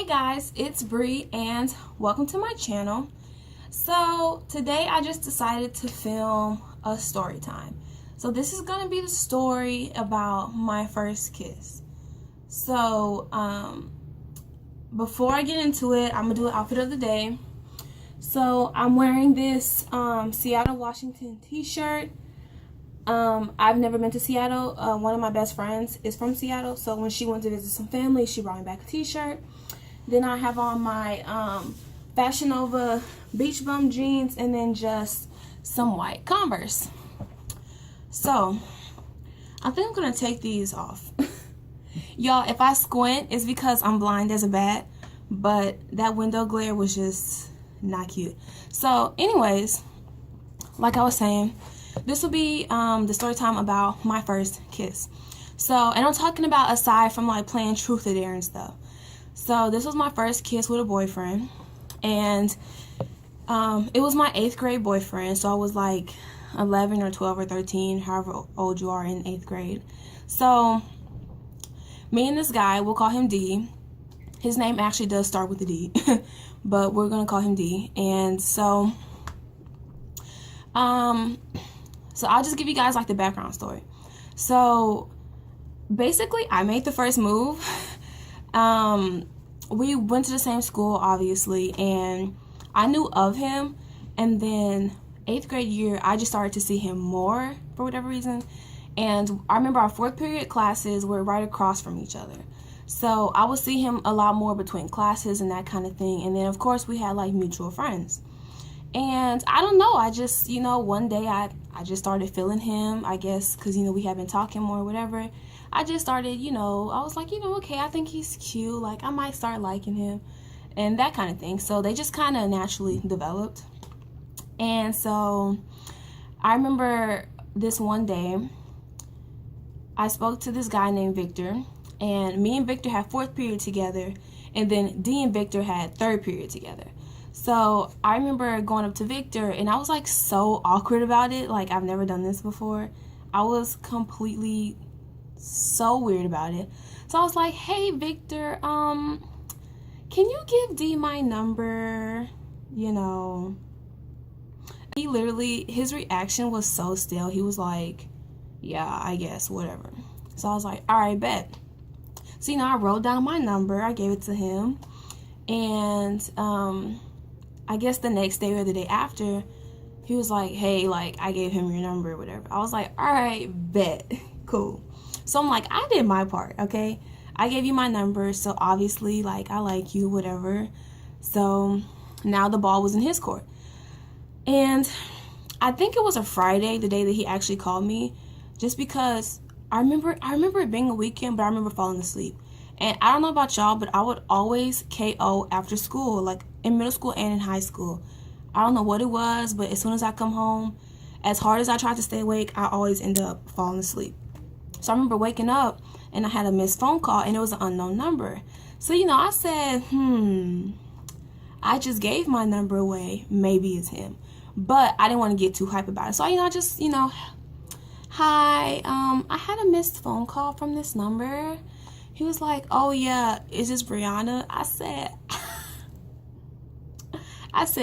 Hey guys, it's Bree and welcome to my channel. So today I just decided to film a story time. So this is gonna be the story about my first kiss. So before I get into it, I'm gonna do an outfit of the day. So I'm wearing this Seattle, Washington t-shirt. I've never been to Seattle. One of my best friends is from Seattle, so when she went to visit some family, she brought me back a t-shirt. Then I have on my Fashion Nova beach bum jeans and then just some white Converse. So I think I'm gonna take these off. Y'all, if I squint, it's because I'm blind as a bat, but that window glare was just not cute. So anyways, like I was saying, this will be the story time about my first kiss. So, and I'm talking about aside from like playing truth or dare and stuff. So this was my first kiss with a boyfriend, and it was my 8th grade boyfriend. So I was like 11 or 12 or 13, however old you are in 8th grade. So me and this guy, we'll call him D. His name actually does start with a D, but we're gonna call him D. And so I'll just give you guys like the background story. So basically I made the first move. We went to the same school, obviously, and I knew of him, and then 8th grade year I just started to see him more for whatever reason. And I remember our 4th period classes were right across from each other, so I would see him a lot more between classes and that kind of thing. And then of course we had like mutual friends, and I don't know, I just, you know, one day I just started feeling him, I guess because, you know, we had been talking more or whatever. I just started, you know, I was like, you know, okay, I think he's cute, like I might start liking him and that kind of thing. So they just kind of naturally developed. And so I remember this one day I spoke to this guy named Victor, and me and Victor had 4th period together, and then D and Victor had 3rd period together. So I remember going up to Victor, and I was like so awkward about it. Like, I've never done this before. I was completely so weird about it. So I was like, hey Victor, can you give D my number? You know, he literally, his reaction was so still. He was like, yeah, I guess, whatever. So I was like, all right, bet. So, you know, I wrote down my number, I gave it to him, and I guess the next day or the day after, he was like, hey, like, I gave him your number or whatever. I was like, all right, bet, cool. So I'm like, I did my part, okay? I gave you my number, so obviously, like, I like you, whatever. So now the ball was in his court. And I think it was a Friday, the day that he actually called me, just because I remember it being a weekend, but I remember falling asleep. And I don't know about y'all, but I would always KO after school, like in middle school and in high school. I don't know what it was, but as soon as I come home, as hard as I tried to stay awake, I always end up falling asleep. So I remember waking up and I had a missed phone call, and it was an unknown number. So, you know, I said, I just gave my number away. Maybe it's him. But I didn't want to get too hype about it. So, you know, I just, you know, hi, I had a missed phone call from this number. He was like, oh yeah, is this Brianna? I said,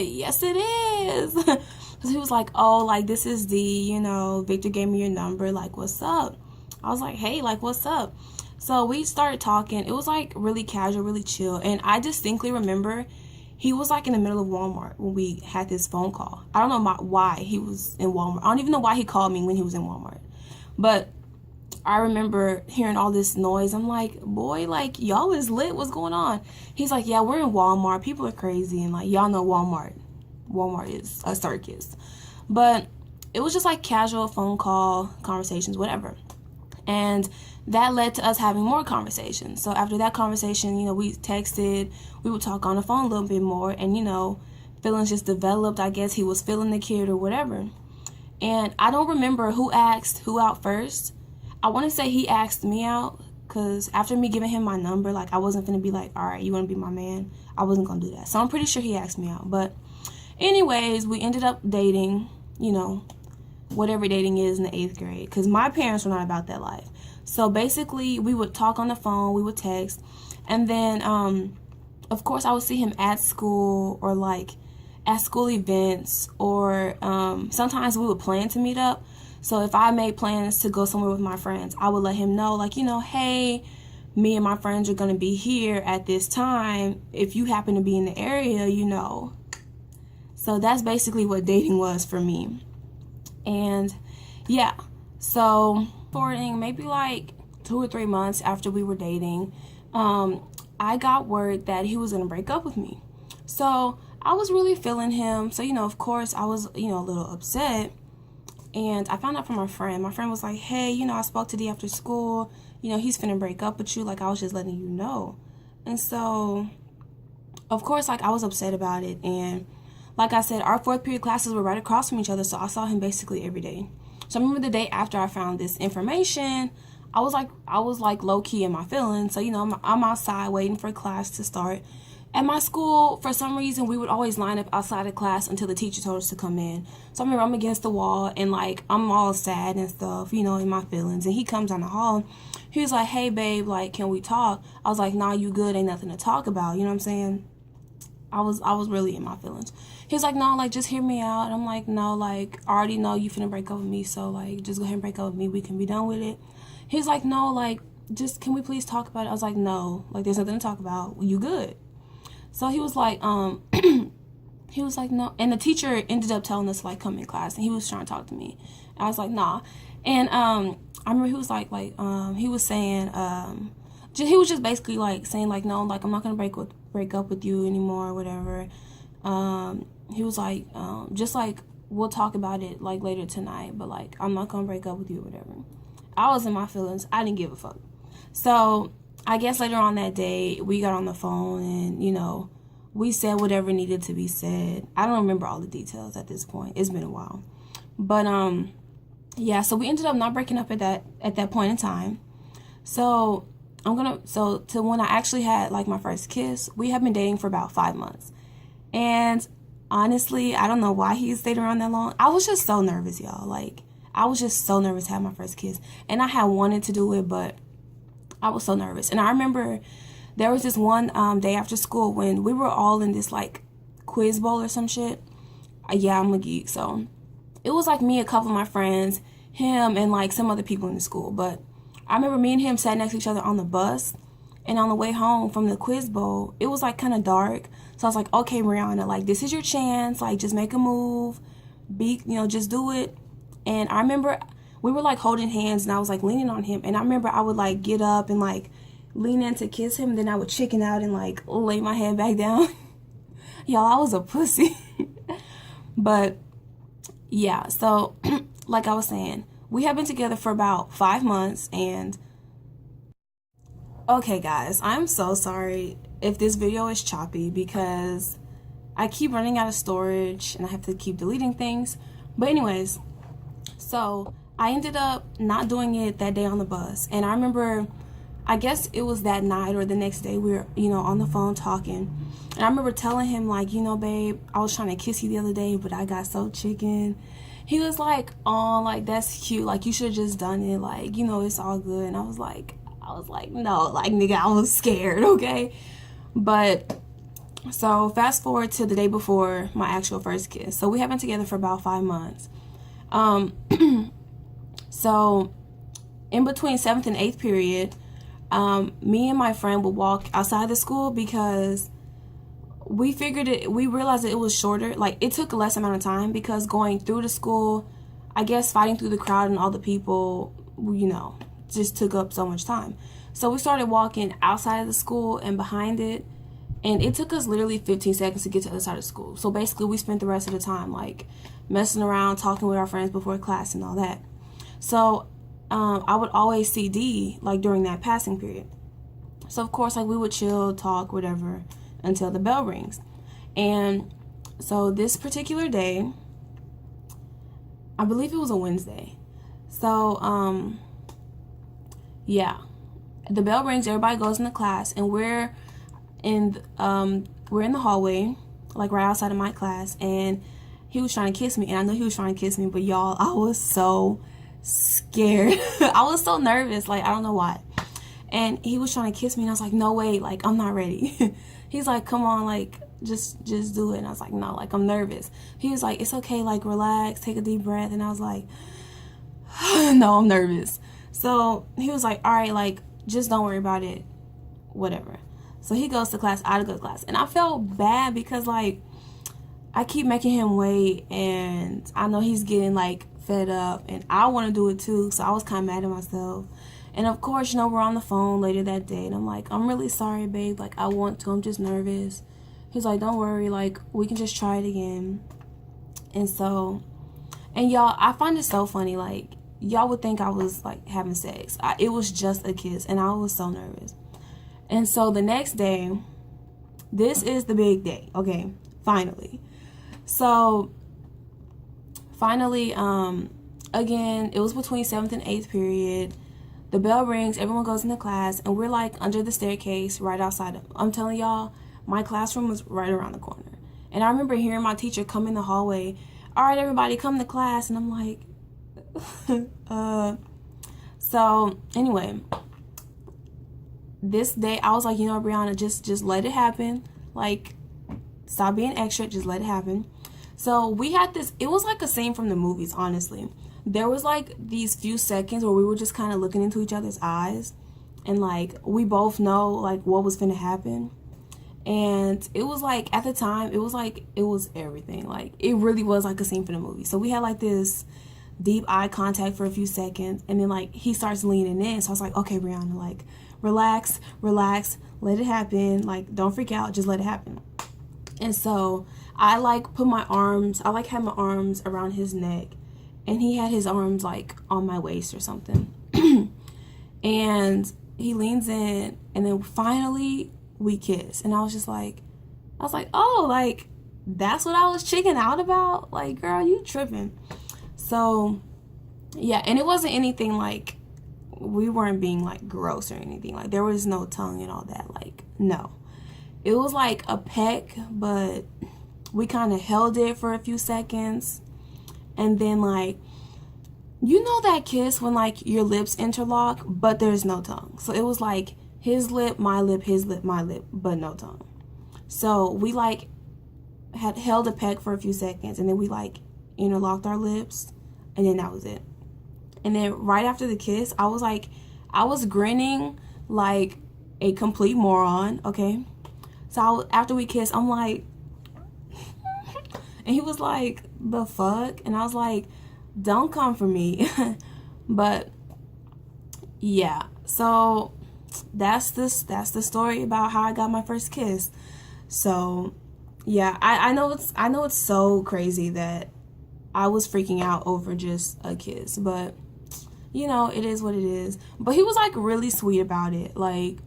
yes it is. So he was like, oh, like, this is the, you know, Victor gave me your number, like, what's up? I was like, hey, like, what's up? So we started talking. It was like really casual, really chill. And I distinctly remember he was like in the middle of Walmart when we had this phone call. I don't know why he was in Walmart. I don't even know why he called me when he was in Walmart. But I remember hearing all this noise. I'm like, boy, like, y'all is lit. What's going on? He's like, yeah, we're in Walmart. People are crazy. And like, y'all know Walmart. Walmart is a circus. But it was just like casual phone call conversations, whatever. And that led to us having more conversations. So after that conversation, you know, we texted, we would talk on the phone a little bit more, and, you know, feelings just developed. I guess he was feeling the kid or whatever. And I don't remember who asked who out first. I want to say he asked me out, because after me giving him my number, like, I wasn't going to be like, all right, you want to be my man? I wasn't going to do that. So I'm pretty sure he asked me out. But anyways, we ended up dating, you know, whatever dating is in the 8th grade, because my parents were not about that life. So basically we would talk on the phone, we would text, and then of course, I would see him at school or like at school events, or sometimes we would plan to meet up. So if I made plans to go somewhere with my friends, I would let him know, like, hey, me and my friends are going to be here at this time. If you happen to be in the area, So that's basically what dating was for me. And yeah, so forwarding maybe like 2 or 3 months after we were dating, I got word that he was going to break up with me. So I was really feeling him. So, of course I was, a little upset. And I found out from my friend. My friend was like, hey, I spoke to D after school. He's finna break up with you. Like, I was just letting you know. And so, of course, like, I was upset about it. And like I said, our fourth period classes were right across from each other. So I saw him basically every day. So I remember the day after I found this information, I was like low key in my feelings. So, I'm outside waiting for class to start. At my school, for some reason, we would always line up outside of class until the teacher told us to come in. So I remember I'm against the wall and like I'm all sad and stuff, in my feelings. And he comes down the hall. He was like, hey, babe, like, can we talk? I was like, nah, you good. Ain't nothing to talk about. You know what I'm saying? I was really in my feelings. He was like, no, like, just hear me out. And I'm like, no, like, I already know you finna break up with me. So, like, just go ahead and break up with me. We can be done with it. He's like, no, like, just, can we please talk about it? I was like, no, like, there's nothing to talk about. You good? So he was like, he was like, no. And the teacher ended up telling us, like, come in class. And he was trying to talk to me. I was like, nah. And I remember he was like, he was saying, he was just basically, like, saying, like, no, like, I'm not going to break up with you anymore or whatever. He was like, just, like, we'll talk about it, like, later tonight. But, like, I'm not going to break up with you or whatever. I was in my feelings. I didn't give a fuck. So I guess later on that day, we got on the phone and, we said whatever needed to be said. I don't remember all the details at this point. It's been a while. But, yeah, so we ended up not breaking up at that point in time. So to when I actually had, like, my first kiss, we have been dating for about 5 months. And honestly, I don't know why he stayed around that long. I was just so nervous, y'all. Like, I was just so nervous to have my first kiss. And I had wanted to do it, but I was so nervous. And I remember there was this one day after school when we were all in this, like, quiz bowl or some shit. Yeah, I'm a geek, so it was, like, me, a couple of my friends, him, and, like, some other people in the school. But I remember me and him sat next to each other on the bus, and on the way home from the quiz bowl, it was, like, kind of dark. So I was like, okay, Mariana, like, this is your chance. Like, just make a move. Just do it. And I remember we were, like, holding hands, and I was, like, leaning on him. And I remember I would, like, get up and, like, lean in to kiss him. Then I would chicken out and, like, lay my head back down. Y'all, I was a pussy. But, yeah, so, like I was saying, we have been together for about 5 months. And, okay, guys, I'm so sorry if this video is choppy because I keep running out of storage and I have to keep deleting things. But anyways, so I ended up not doing it that day on the bus. And I remember, I guess it was that night or the next day, we were, on the phone talking. And I remember telling him, like, babe, I was trying to kiss you the other day, but I got so chicken. He was like, oh, like, that's cute. Like, you should have just done it. Like, it's all good. And I was like, no, like, nigga, I was scared, okay? But, so, fast forward to the day before my actual first kiss. So, we have been together for about 5 months. So, in between 7th and 8th period, me and my friend would walk outside the school because we realized that it was shorter. Like, it took less amount of time because going through the school, I guess fighting through the crowd and all the people, just took up so much time. So we started walking outside of the school and behind it, and it took us literally 15 seconds to get to the other side of school. So basically we spent the rest of the time, like, messing around, talking with our friends before class and all that. So I would always see D, like, during that passing period. So, of course, like, we would chill, talk, whatever, until the bell rings. And so this particular day, I believe it was a Wednesday. So, yeah, the bell rings, everybody goes into class, and we're in the hallway, like, right outside of my class, and he was trying to kiss me, and I know he was trying to kiss me, but y'all, I was so scared. I was so nervous, like, I don't know why. And he was trying to kiss me, and I was like, no, wait, like, I'm not ready. He's like, come on, like, just do it. And I was like, no, like, I'm nervous. He was like, it's okay, like, relax, take a deep breath. And I was like, no, I'm nervous. So he was like, all right, like, just don't worry about it, whatever. So he goes to class, I go to class. And I felt bad because, like, I keep making him wait, and I know he's getting, like, fed up, and I want to do it too, so I was kind of mad at myself. And of course, you know, we're on the phone later that day, and I'm like, I'm really sorry, babe, like, I want to, I'm just nervous. He's like, don't worry, like, we can just try it again. And so, and y'all, I find it so funny, like, y'all would think I was, like, having sex. It was just a kiss, and I was so nervous. And so the next day, this is the big day, okay, finally. So, finally, again, it was between 7th and 8th period. The bell rings, everyone goes into class, and we're, like, under the staircase right outside. I'm telling y'all, my classroom was right around the corner. And I remember hearing my teacher come in the hallway, all right, everybody, come to class. And I'm like, So, anyway, this day, I was like, you know, Brianna, just let it happen. Like, stop being extra, just let it happen. So, we had this, it was like a scene from the movies, honestly. There was, like, these few seconds where we were just kind of looking into each other's eyes. And, like, we both know, like, what was finna happen. And it was, like, at the time, it was, like, it was everything. Like, it really was, like, a scene from the movie. So, we had, like, this deep eye contact for a few seconds. And then, like, he starts leaning in. So, I was like, okay, Brianna, like, relax, let it happen. Like, don't freak out, just let it happen. And so, I, like, had my arms around his neck. And he had his arms, like, on my waist or something. And he leans in, and then finally we kiss. And I was like, oh, like, that's what I was chicking out about? Like, girl, you tripping. So, yeah, and it wasn't anything, like, we weren't being, like, gross or anything. Like, there was no tongue and all that. Like, no. It was, like, a peck, but we kind of held it for a few seconds. And then, like, you know that kiss when, like, your lips interlock, but there's no tongue. So it was, like, his lip, my lip, his lip, my lip, but no tongue. So we, like, had held a peck for a few seconds, and then we, like, interlocked our lips, and then that was it. And then right after the kiss, I was grinning like a complete moron, okay? So after we kissed, I'm like, and he was like, the fuck? And I was like, don't come for me. But yeah, so that's the story about how I got my first kiss. So yeah, I know it's so crazy that I was freaking out over just a kiss, but you know, it is what it is. But he was, like, really sweet about it. Like,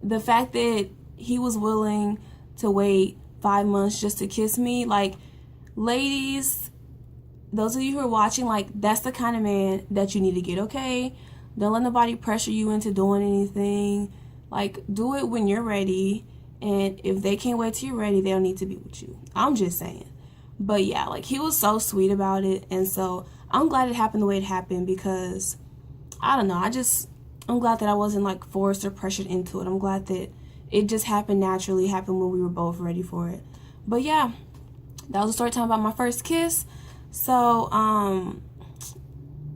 the fact that he was willing to wait 5 months just to kiss me, like, ladies, those of you who are watching, like, that's the kind of man that you need to get, okay? Don't let nobody pressure you into doing anything. Like, do it when you're ready, and if they can't wait till you're ready, they don't need to be with you. I'm just saying. But yeah, like, he was so sweet about it, and so I'm glad it happened the way it happened, because I don't know, I'm glad that I wasn't, like, forced or pressured into it. I'm glad that it just happened naturally, happened when we were both ready for it. But yeah, that was a story time about my first kiss. So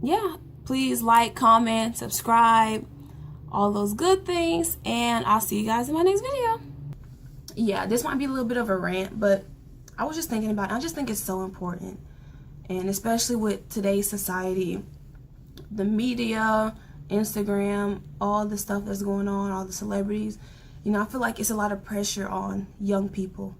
yeah, please like, comment, subscribe, all those good things, and I'll see you guys in my next video. Yeah, this might be a little bit of a rant, but I was just thinking about it. I just think it's so important, and especially with today's society, the media, Instagram, all the stuff that's going on, all the celebrities, you know, I feel like it's a lot of pressure on young people